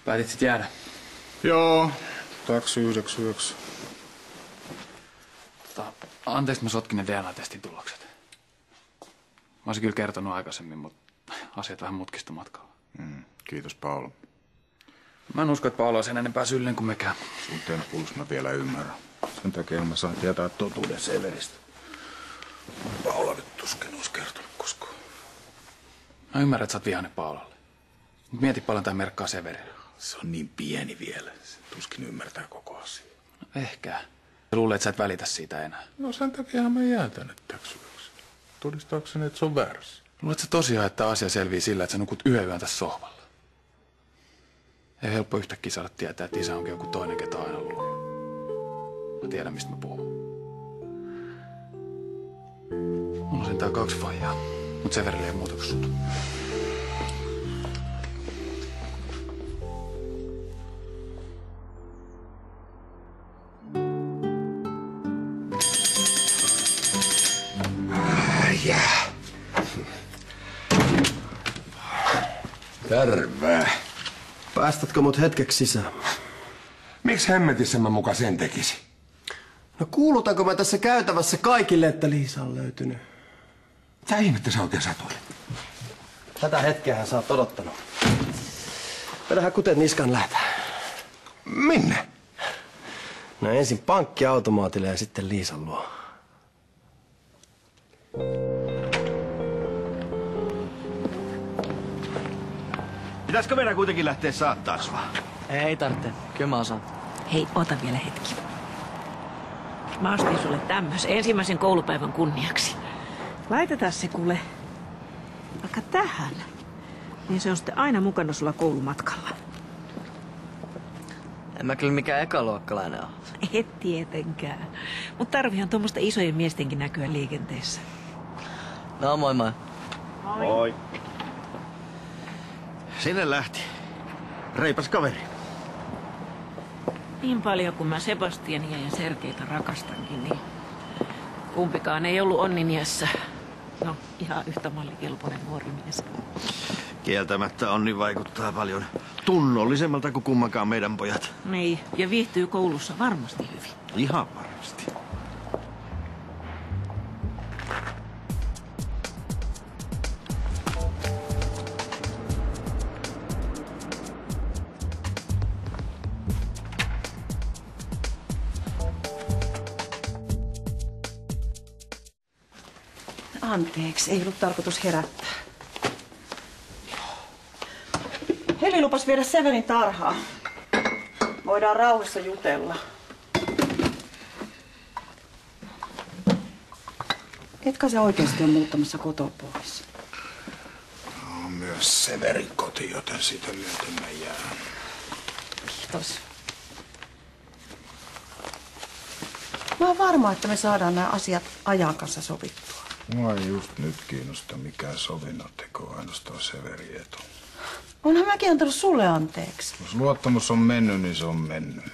Päätit sit jäädä? Joo, taksi 99. Anteeksi, mä sotkin ne DNA-testin tulokset. Mä olisin kyllä kertonut aikaisemmin, mutta asiat vähän mutkistui matkalla. Kiitos, Paolo. Mä en usko, että Paolo on sen enempää syyllinen kuin mekään. Sun temppuus mä vielä ymmärrän. Sen takia mä saan tietää totuuden Severistä. Paolo nyt tuskin olisi kertonut koskaan. Mä ymmärrän, että sä oot vihainen Paololle. Mut mieti paljon tää merkkaa Severille. Se on niin pieni vielä. Se tuskin ymmärtää koko asiaa. No ehkä. Luulen, että sä et välitä siitä enää. No sen takiahan mä jään tänne täksi yöksi. Todistaakseni, että se on väärässä. Luuletko sä tosiaan, että asia selvii sillä, että sä nukut yön tässä sohvalla? Ei helppo yhtäkkiä saada tietää, että isä onkin joku toinen, ketä aina luullut. Mä tiedän, mistä mä puhun. Mulla on sentään 2 faijaa, mut Severille ei ole muuta kuin sut. Terve. Päästätkö mut hetkeksi sisään? Miksi hemmetissä mä muka sen tekisi? No kuulutanko mä tässä käytävässä kaikille, että Liisa on löytynyt? Mitä ihmettä sä oikein satuilet? Tätä hetkeähän sä oot odottanut. Vedähän kuten niskan lähtää. Minne? No ensin pankkiautomaatille ja sitten Liisan luo. Pitäisikö meidän kuitenkin lähteä saattaa sua? Ei tarvitse. Kyllä mä osaan. Hei, ota vielä hetki. Mä ostin sulle tämmöisen ensimmäisen koulupäivän kunniaksi. Laitetaan se kuule vaikka tähän. Niin se on sitten aina mukana sulla koulumatkalla. En mä kyllä mikään ekaluokkalainen ole. Et tietenkään. Mut tarvihan tuommoista isojen miestenkin näkyä liikenteessä. No moi moi. Moi. Sinne lähti. Reipas kaveri. Niin paljon kuin mä Sebastiania ja Sergeita rakastankin, niin kumpikaan ei ollut onniniässä. No, ihan yhtä mallikelpoinen nuori mies. Kieltämättä onni vaikuttaa paljon tunnollisemmalta kuin kummankaan meidän pojat. Niin, ja viihtyy koulussa varmasti hyvin. Ihan varmasti. Anteeksi, ei ollut tarkoitus herättää. Heli lupas viedä Severin tarhaan. Voidaan rauhassa jutella. Etkä se oikeasti on muuttamassa kotoa pois? No, myös Severin koti, joten sitä myöten mä jään. Kiitos. Mä oon varma, että me saadaan nämä asiat ajan kanssa sovittua. Mua ei just nyt kiinnosta mikään sovinnonteko, ainoastaan Severin etu. Onhan mäkin antanut sulle anteeksi. Jos luottamus on mennyt, niin se on mennyt.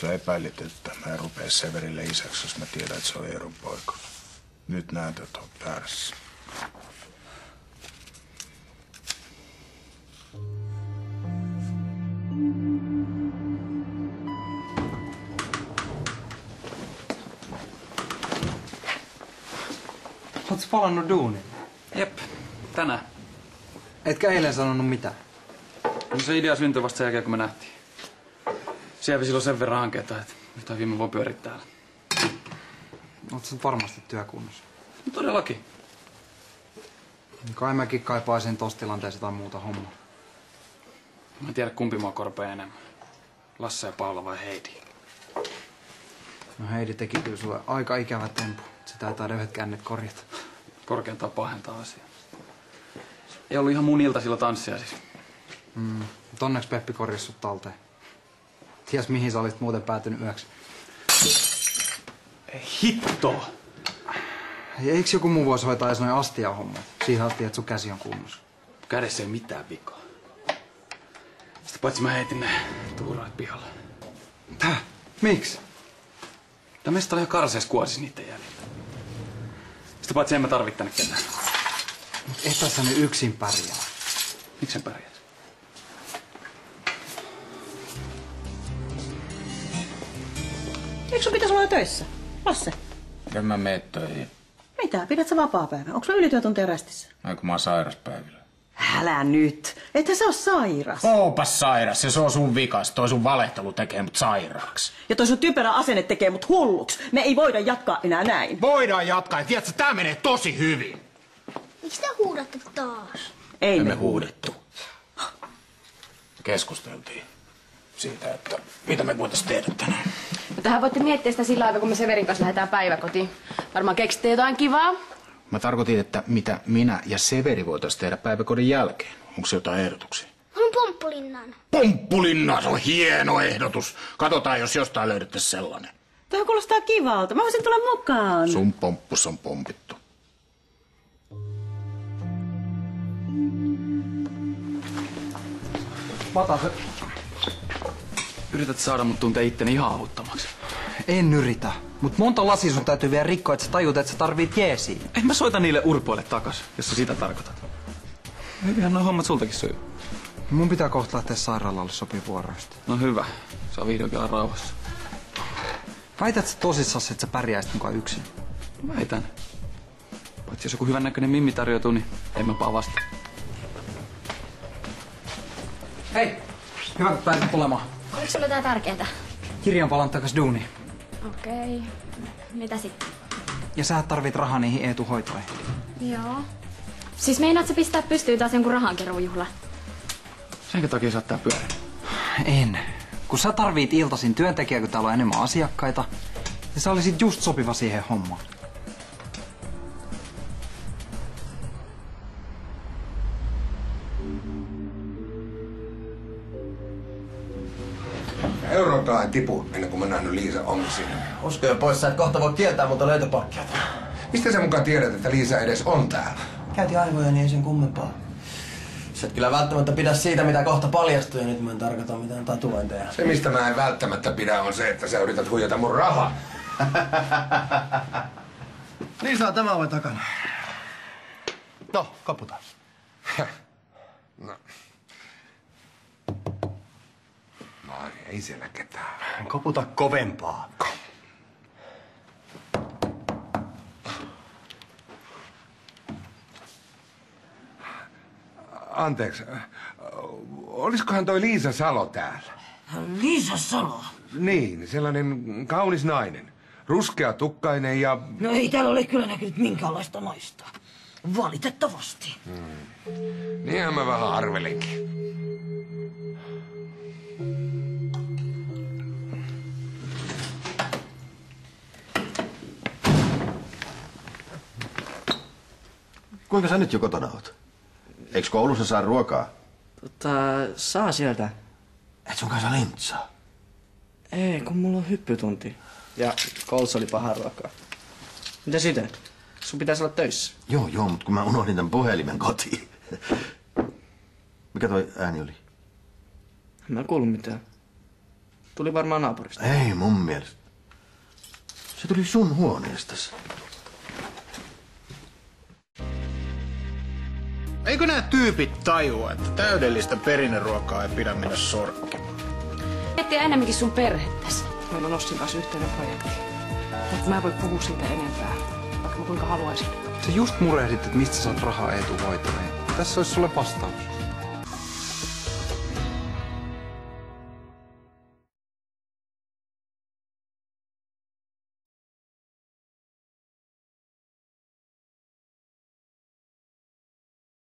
Sä epäilit, että mä en rupea Severille isäksi, jos mä tiedän, että se on Eeron poika. Nyt näet, että on väärässä. Ootko palannut duuniin? Jep, tänään. Etkä eilen sanonut mitään? No se idea syntyi vasta sen jälkeen, kun me nähtiin. Se jäi silloin sen verran hanketta, että yhtään viime voi pyöriä täällä. Oot sä varmasti työkunnossa? No todellakin. Kai mäkin kaipaisin tossa tilanteessa jotain muuta hommaa. Mä en tiedä, kumpi mua korpea enemmän. Lasse ja Paula vai Heidi? No Heidi teki kyllä sulle aika ikävä tempu. Se taitaa yhdet kännet korjata. Korkeintaan pahentaa asiaa. Ei ollut ihan mun ilta silloin tanssia siis. Mutta onneksi Peppi korjasi sut talteen. Ties mihin sä olisit muuten päätynyt yöksi. Hitto! Eikö joku muu voisi hoitaa edes noin astiahommat? Siihen asti, että sun käsi on kunnossa. Kädessä ei mitään vikaa. Sitä paitsi mä heitin ne tuuraat pihalle. Tää? Miksi? Tää mesta oli ihan karseessa kuosis niitten jäljiltä. Sitä paitsi en mä tarvitse tänne ketään. Mut et sä nyt yksin pärjää. Miksi en pärjää? Eikö sun pitäisi olla töissä? Lasse. En mä mene töihin. Mitä? Pidät sä vapaapäivän? Onko sulla ylityötunteja rästissä? Ai kun mä oon sairaspäivillä. Älä nyt. Ethän sä oo sairas. Oopas sairas, ja se on sun vikas. Toi sun valehtelu tekee mut sairaaksi. Ja toi sun typerä asenne tekee mut hulluksi. Me ei voida jatkaa enää näin. Voidaan jatkaa, ja tiedätkö, tää menee tosi hyvin. Miksi te huudatte taas? Ei me huudettu. Keskusteltiin siitä, että mitä me voitais tehdä tänään. No tähän voitte miettiä sitä sillä aikaa, kun me Severin kanssa lähdetään päiväkotiin. Varmaan keksitte jotain kivaa. Mä tarkoitin, että mitä minä ja Severi voitais tehdä päiväkodin jälkeen. Onko se jotain ehdotuksia? On pomppulinnan. Pomppulinna, se on hieno ehdotus. Katsotaan, jos jostain löydettäisiin sellainen. Tämä kuulostaa kivalta. Mä voisin tulla mukaan. Sun pomppus on pompittu. Mata se. Yrität saada mut tuntee itteni ihan avuttomaksi. En yritä. Mut monta lasia sun täytyy vielä rikkoa, että sä tajut, että sä tarvit jeesiä. En mä soita niille urpoille takas, jos sä sitä tarkoitat. Hyvinhän nuo hommat sultakin sujuu. Mun pitää kohta lähteä sairaalalle sopivuoroista. No hyvä. Saa vihdoinkin olla rauhassa. Väität sä tosissaan, että sä pärjäisit mukaan yksin? Väitän. Paitsi jos joku hyvännäköinen mimmi tarjoutuu, niin en mä paa vastaan. Hei! Hyvä, kun pääsit tulemaan. Oliko sulla jotain tärkeää? Kirjan palan takas duuniin. Okei. Mitä sitten? Ja sä tarvit rahaa niihin Eetu-hoitoihin. Joo. Siis meinaat sä pistää pystyyn taas jonkun rahankeruujuhla? Senkö takia sä oot tää pyörin? En. Kun sä tarvit iltaisin työntekijä, kun täällä on enemmän asiakkaita. Ja sä olisit just sopiva siihen hommaan. Euroakaan ei tipu ennen kuin mä nähnyt Liisa onneksi. Uskoja pois, sä et kohta voi kieltää muuta löytöparkkia. Mistä sä mukaan tiedät, että Liisa edes on täällä? Käytiin aivoja, niin ei sen kummempaa. Sä et kyllä välttämättä pidä siitä, mitä kohta paljastuu, ja nyt mä en tarkoita mitään tatuointeja. Se, mistä mä en välttämättä pidä, on se, että sä yrität huijata mun rahaa. Liisa on tämä oven takana. No, koputa. No. No, ei siellä ketään. Koputa kovempaa. Anteeksi. Olisikohan toi Liisa Salo täällä? Liisa Salo? Niin, sellainen kaunis nainen. Ruskea tukkainen ja... No ei täällä ole kyllä näkynyt minkäänlaista naista. Valitettavasti. Niinhän mä vähän arvelinkin. Kuinka sä nyt jo kotona oot? Eiks koulussa saa ruokaa? Saa sieltä. Et sun kanssa lintsaa? Ei, kun mulla on hyppytunti. Ja koulussa oli paha ruokaa. Mitä sitä? Sun pitäisi olla töissä. Joo, mutta kun mä unohdin tän puhelimen kotiin. Mikä toi ääni oli? En mä kuullut mitään. Tuli varmaan naapurista. Ei mun mielestä. Se tuli sun huoneestasi. Eikö nämä tyypit tajua, että täydellistä perinneruokaa ei pidä mennä sorkkimaan? Miettiä enemmänkin sun perhettäsi. Meillä on Ossin kanssa yhteinen projekti. Mutta mä en voi puhua siitä enempää, vaikka mä kuinka haluaisin. Sä just murehdit, että mistä saat rahaa Eetu-hoitoihin. Tässä olisi sulle vastaus.